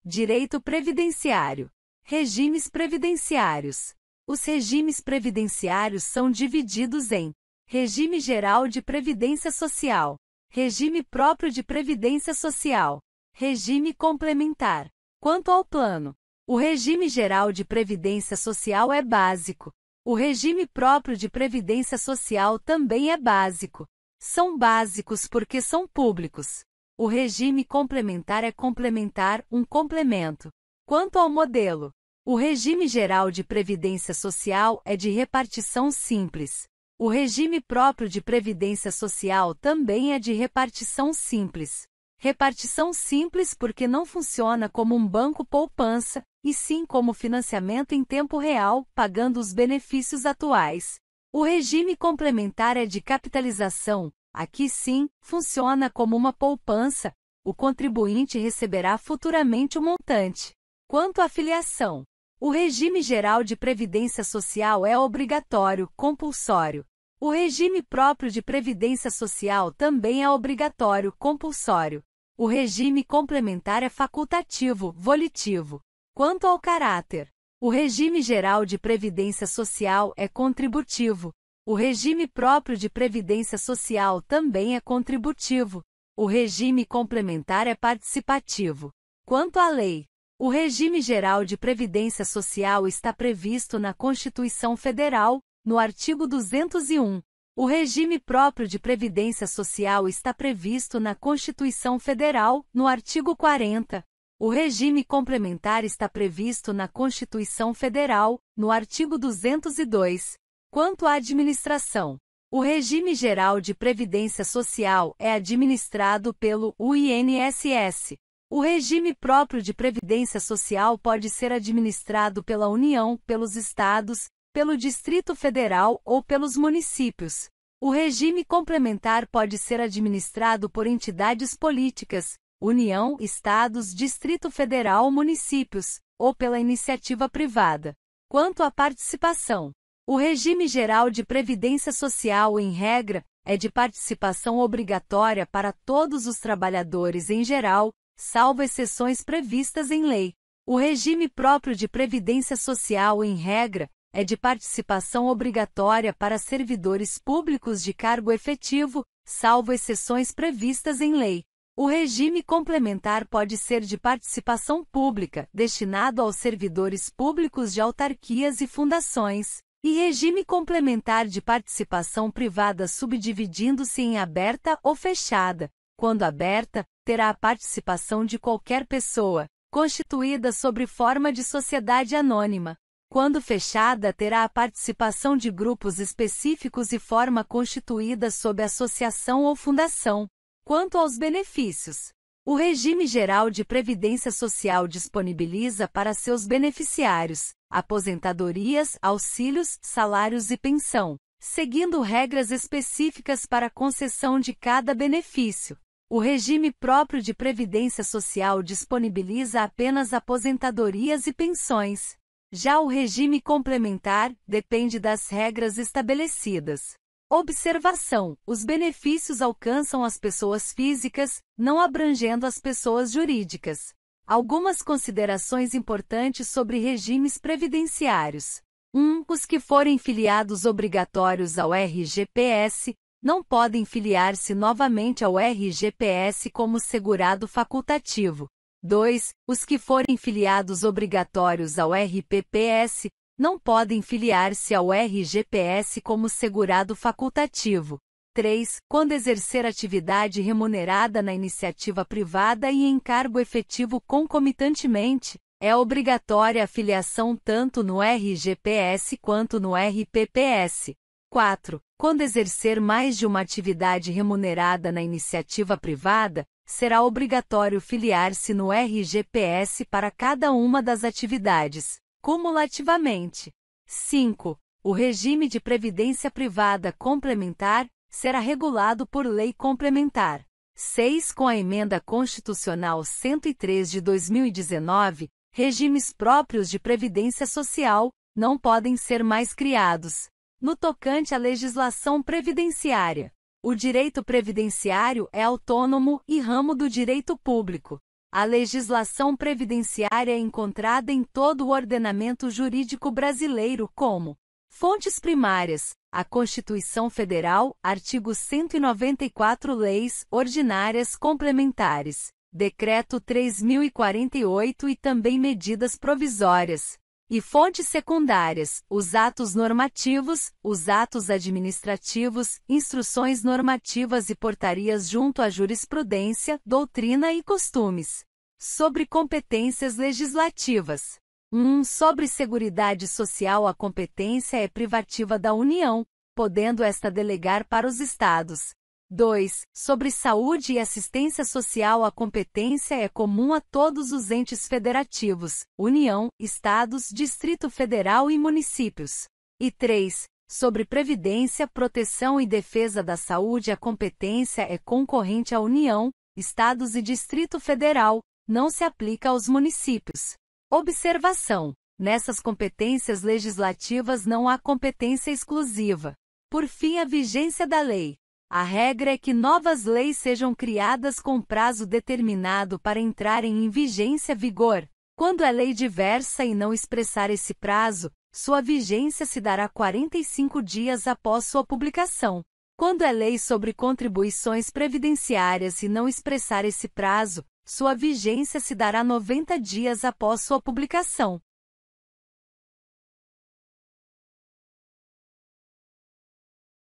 Direito previdenciário. Regimes previdenciários. Os regimes previdenciários são divididos em regime geral de previdência social, regime próprio de previdência social, regime complementar. Quanto ao plano, o regime geral de previdência social é básico. O regime próprio de previdência social também é básico. São básicos porque são públicos. O regime complementar é complementar, um complemento. Quanto ao modelo, o regime geral de previdência social é de repartição simples. O regime próprio de previdência social também é de repartição simples. Repartição simples porque não funciona como um banco poupança, e sim como financiamento em tempo real, pagando os benefícios atuais. O regime complementar é de capitalização. Aqui sim, funciona como uma poupança. O contribuinte receberá futuramente o montante. Quanto à filiação, o regime geral de previdência social é obrigatório, compulsório. O regime próprio de previdência social também é obrigatório, compulsório. O regime complementar é facultativo, volitivo. Quanto ao caráter, o regime geral de previdência social é contributivo. O regime próprio de previdência social também é contributivo. O regime complementar é participativo. Quanto à lei, o regime geral de previdência social está previsto na Constituição Federal, no artigo 201. O regime próprio de previdência social está previsto na Constituição Federal, no artigo 40. O regime complementar está previsto na Constituição Federal, no artigo 202. Quanto à administração, o regime geral de previdência social é administrado pelo INSS. O regime próprio de previdência social pode ser administrado pela União, pelos estados, pelo Distrito Federal ou pelos municípios. O regime complementar pode ser administrado por entidades políticas, União, estados, Distrito Federal, municípios, ou pela iniciativa privada. Quanto à participação, o regime geral de previdência social, em regra, é de participação obrigatória para todos os trabalhadores em geral, salvo exceções previstas em lei. O regime próprio de previdência social, em regra, é de participação obrigatória para servidores públicos de cargo efetivo, salvo exceções previstas em lei. O regime complementar pode ser de participação pública, destinado aos servidores públicos de autarquias e fundações, e regime complementar de participação privada subdividindo-se em aberta ou fechada. Quando aberta, terá a participação de qualquer pessoa, constituída sob forma de sociedade anônima. Quando fechada, terá a participação de grupos específicos e forma constituída sob associação ou fundação. Quanto aos benefícios, o regime geral de previdência social disponibiliza para seus beneficiários aposentadorias, auxílios, salários e pensão, seguindo regras específicas para a concessão de cada benefício. O regime próprio de previdência social disponibiliza apenas aposentadorias e pensões. Já o regime complementar depende das regras estabelecidas. Observação: os benefícios alcançam as pessoas físicas, não abrangendo as pessoas jurídicas. Algumas considerações importantes sobre regimes previdenciários. 1. Os que forem filiados obrigatórios ao RGPS, não podem filiar-se novamente ao RGPS como segurado facultativo. 2. Os que forem filiados obrigatórios ao RPPS, não podem filiar-se ao RGPS como segurado facultativo. 3. Quando exercer atividade remunerada na iniciativa privada e em cargo efetivo concomitantemente, é obrigatória a filiação tanto no RGPS quanto no RPPS. 4. Quando exercer mais de uma atividade remunerada na iniciativa privada, será obrigatório filiar-se no RGPS para cada uma das atividades, cumulativamente. 5. O regime de previdência privada complementar será regulado por lei complementar. 6. Com a Emenda Constitucional 103 de 2019, regimes próprios de previdência social não podem ser mais criados. No tocante à legislação previdenciária, o direito previdenciário é autônomo e ramo do direito público. A legislação previdenciária é encontrada em todo o ordenamento jurídico brasileiro como fontes primárias, a Constituição Federal, artigo 194, leis ordinárias complementares, Decreto 3048 e também medidas provisórias. E fontes secundárias, os atos normativos, os atos administrativos, instruções normativas e portarias junto à jurisprudência, doutrina e costumes. Sobre competências legislativas. 1. Sobre Seguridade Social, a competência é privativa da União, podendo esta delegar para os Estados. 2. Sobre Saúde e Assistência Social, a competência é comum a todos os entes federativos, União, Estados, Distrito Federal e municípios. E 3. Sobre Previdência, Proteção e Defesa da Saúde, a competência é concorrente à União, Estados e Distrito Federal, não se aplica aos municípios. Observação: nessas competências legislativas não há competência exclusiva. Por fim, a vigência da lei. A regra é que novas leis sejam criadas com prazo determinado para entrarem em vigor. Quando é lei diversa e não expressar esse prazo, sua vigência se dará 45 dias após sua publicação. Quando é lei sobre contribuições previdenciárias e não expressar esse prazo, sua vigência se dará 90 dias após sua publicação.